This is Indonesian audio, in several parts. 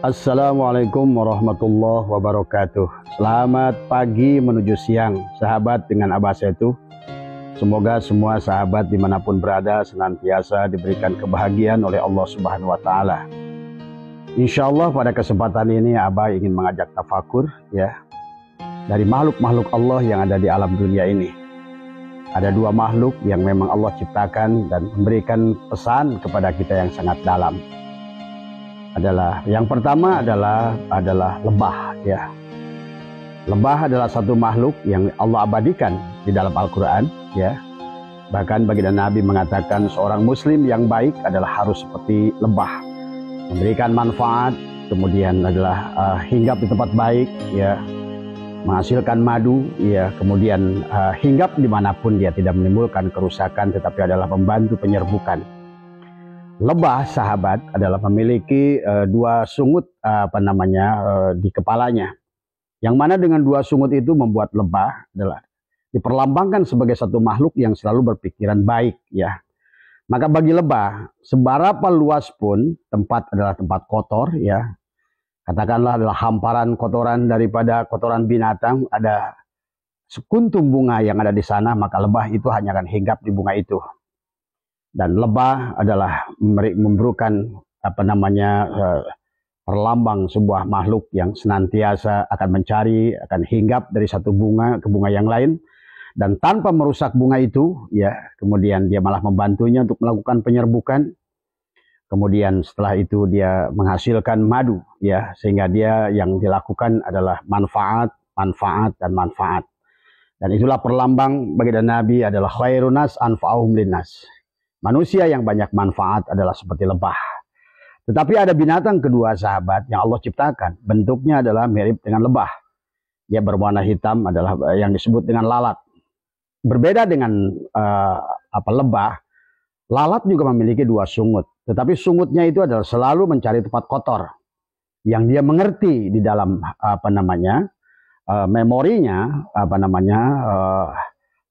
Assalamualaikum warahmatullahi wabarakatuh. Selamat pagi menuju siang, sahabat dengan Abah Setu. Semoga semua sahabat dimanapun berada senantiasa diberikan kebahagiaan oleh Allah Subhanahu wa Ta'ala. Insya Allah pada kesempatan ini Abah ingin mengajak tafakur ya dari makhluk-makhluk Allah yang ada di alam dunia ini. Ada dua makhluk yang memang Allah ciptakan dan memberikan pesan kepada kita yang sangat dalam. Yang pertama adalah lebah ya. Lebah adalah satu makhluk yang Allah abadikan di dalam Al-Quran ya. Bahkan baginda Nabi mengatakan seorang muslim yang baik adalah harus seperti lebah, memberikan manfaat, kemudian adalah hinggap di tempat baik ya, menghasilkan madu ya, kemudian hinggap dimanapun dia, tidak menimbulkan kerusakan tetapi adalah membantu penyerbukan. Lebah sahabat adalah memiliki dua sungut di kepalanya, yang mana dengan dua sungut itu membuat lebah adalah diperlambangkan sebagai satu makhluk yang selalu berpikiran baik ya. Maka bagi lebah seberapa luas pun tempat adalah tempat kotor ya, katakanlah adalah hamparan kotoran daripada kotoran binatang, ada sekuntum bunga yang ada di sana, maka lebah itu hanya akan hinggap di bunga itu. Dan lebah adalah memberikan perlambang sebuah makhluk yang senantiasa akan mencari, akan hinggap dari satu bunga ke bunga yang lain, dan tanpa merusak bunga itu ya, kemudian dia malah membantunya untuk melakukan penyerbukan. Kemudian setelah itu dia menghasilkan madu ya, sehingga dia yang dilakukan adalah manfaat dan manfaat. Dan itulah perlambang baginda Nabi adalah khairun nas anfa'uhum linnas. Manusia yang banyak manfaat adalah seperti lebah. Tetapi ada binatang kedua sahabat yang Allah ciptakan. Bentuknya adalah mirip dengan lebah. Dia berwarna hitam, adalah yang disebut dengan lalat. Berbeda dengan lebah, lalat juga memiliki dua sungut. Tetapi sungutnya itu adalah selalu mencari tempat kotor. Yang dia mengerti di dalam memorinya,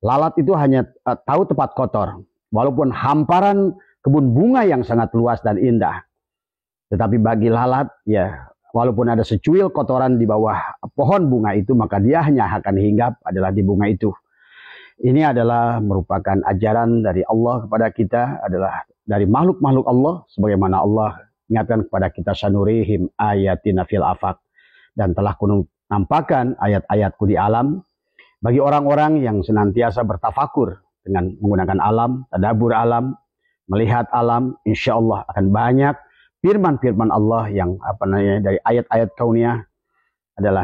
lalat itu hanya tahu tempat kotor. Walaupun hamparan kebun bunga yang sangat luas dan indah, tetapi bagi lalat ya, walaupun ada secuil kotoran di bawah pohon bunga itu, maka dia hanya akan hinggap adalah di bunga itu. Ini adalah merupakan ajaran dari Allah kepada kita, adalah dari makhluk-makhluk Allah, sebagaimana Allah ingatkan kepada kita, sanurihim ayatina fil afaq, dan telah kunampakkan ayat-ayatku di alam bagi orang-orang yang senantiasa bertafakur dengan menggunakan alam, tadabbur alam, melihat alam. Insya Allah akan banyak firman-firman Allah yang dari ayat-ayat kauniyah adalah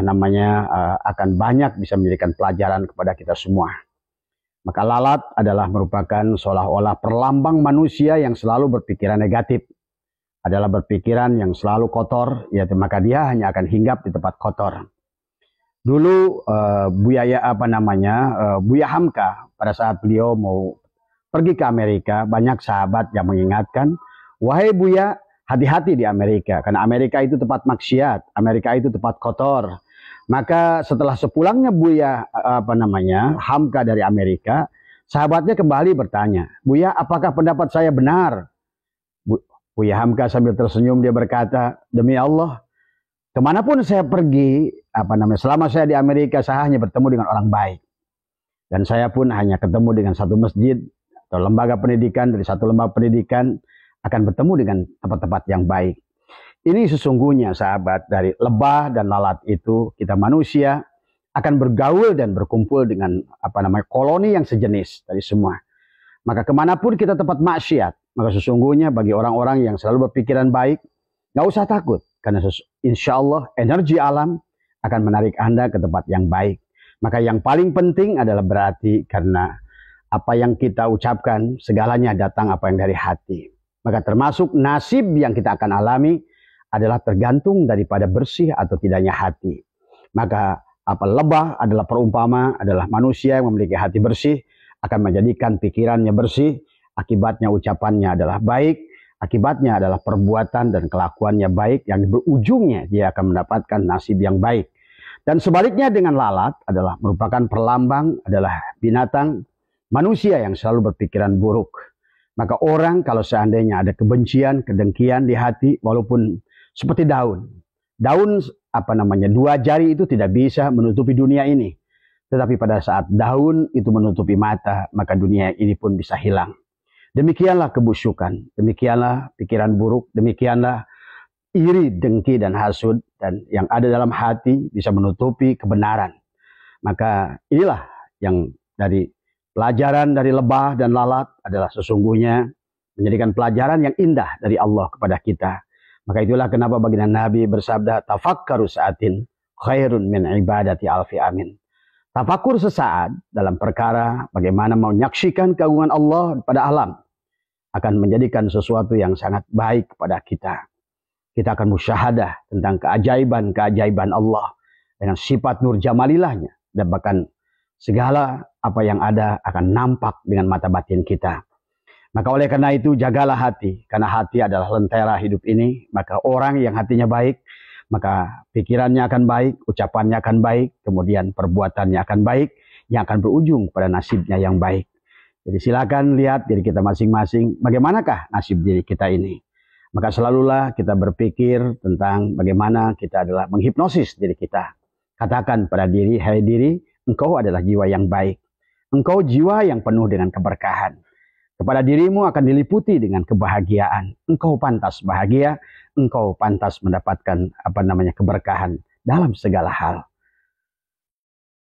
akan banyak bisa menjadikan pelajaran kepada kita semua. Maka lalat adalah merupakan seolah-olah perlambang manusia yang selalu berpikiran negatif, adalah berpikiran yang selalu kotor, ya, maka dia hanya akan hinggap di tempat kotor. Dulu Buya Hamka pada saat beliau mau pergi ke Amerika, banyak sahabat yang mengingatkan, wahai Buya, hati-hati di Amerika, karena Amerika itu tempat maksiat, Amerika itu tempat kotor. Maka setelah sepulangnya Buya Hamka dari Amerika, sahabatnya kembali bertanya, Buya, apakah pendapat saya benar? Buya Hamka sambil tersenyum dia berkata, demi Allah, kemanapun saya pergi, selama saya di Amerika, saya hanya bertemu dengan orang baik. Dan saya pun hanya ketemu dengan satu masjid atau lembaga pendidikan, dari satu lembaga pendidikan akan bertemu dengan tempat-tempat yang baik. Ini sesungguhnya sahabat, dari lebah dan lalat itu, kita manusia akan bergaul dan berkumpul dengan koloni yang sejenis dari semua. Maka kemanapun kita tempat maksiat, maka sesungguhnya bagi orang-orang yang selalu berpikiran baik, nggak usah takut. Karena insya Allah energi alam akan menarik Anda ke tempat yang baik. Maka yang paling penting adalah berarti karena apa yang kita ucapkan, segalanya datang apa yang dari hati. Maka termasuk nasib yang kita akan alami adalah tergantung daripada bersih atau tidaknya hati. Maka lebah adalah perumpama, adalah manusia yang memiliki hati bersih, akan menjadikan pikirannya bersih, akibatnya ucapannya adalah baik, akibatnya adalah perbuatan dan kelakuannya baik, yang berujungnya dia akan mendapatkan nasib yang baik. Dan sebaliknya dengan lalat adalah merupakan perlambang, adalah binatang manusia yang selalu berpikiran buruk. Maka orang kalau seandainya ada kebencian, kedengkian di hati, walaupun seperti daun, daun dua jari itu tidak bisa menutupi dunia ini. Tetapi pada saat daun itu menutupi mata, maka dunia ini pun bisa hilang. Demikianlah kebusyukan, demikianlah pikiran buruk, demikianlah iri, dengki, dan hasud, dan yang ada dalam hati bisa menutupi kebenaran. Maka inilah yang dari pelajaran dari lebah dan lalat adalah sesungguhnya menjadikan pelajaran yang indah dari Allah kepada kita. Maka itulah kenapa baginda Nabi bersabda, tafakkaru sa'atin khairun min ibadati alfi amin. Tafakur sesaat dalam perkara bagaimana menyaksikan keagungan Allah pada alam akan menjadikan sesuatu yang sangat baik kepada kita. Kita akan musyahadah tentang keajaiban-keajaiban Allah dengan sifat nur jamalilahnya, dan bahkan segala apa yang ada akan nampak dengan mata batin kita. Maka oleh karena itu jagalah hati, karena hati adalah lentera hidup ini. Maka orang yang hatinya baik, maka pikirannya akan baik, ucapannya akan baik, kemudian perbuatannya akan baik, yang akan berujung pada nasibnya yang baik. Jadi silakan lihat diri kita masing-masing, bagaimanakah nasib diri kita ini. Maka selalulah kita berpikir tentang bagaimana kita adalah menghipnosis diri kita. Katakan pada diri, hai diri, engkau adalah jiwa yang baik. Engkau jiwa yang penuh dengan keberkahan. Kepada dirimu akan diliputi dengan kebahagiaan. Engkau pantas bahagia, engkau pantas mendapatkan keberkahan dalam segala hal.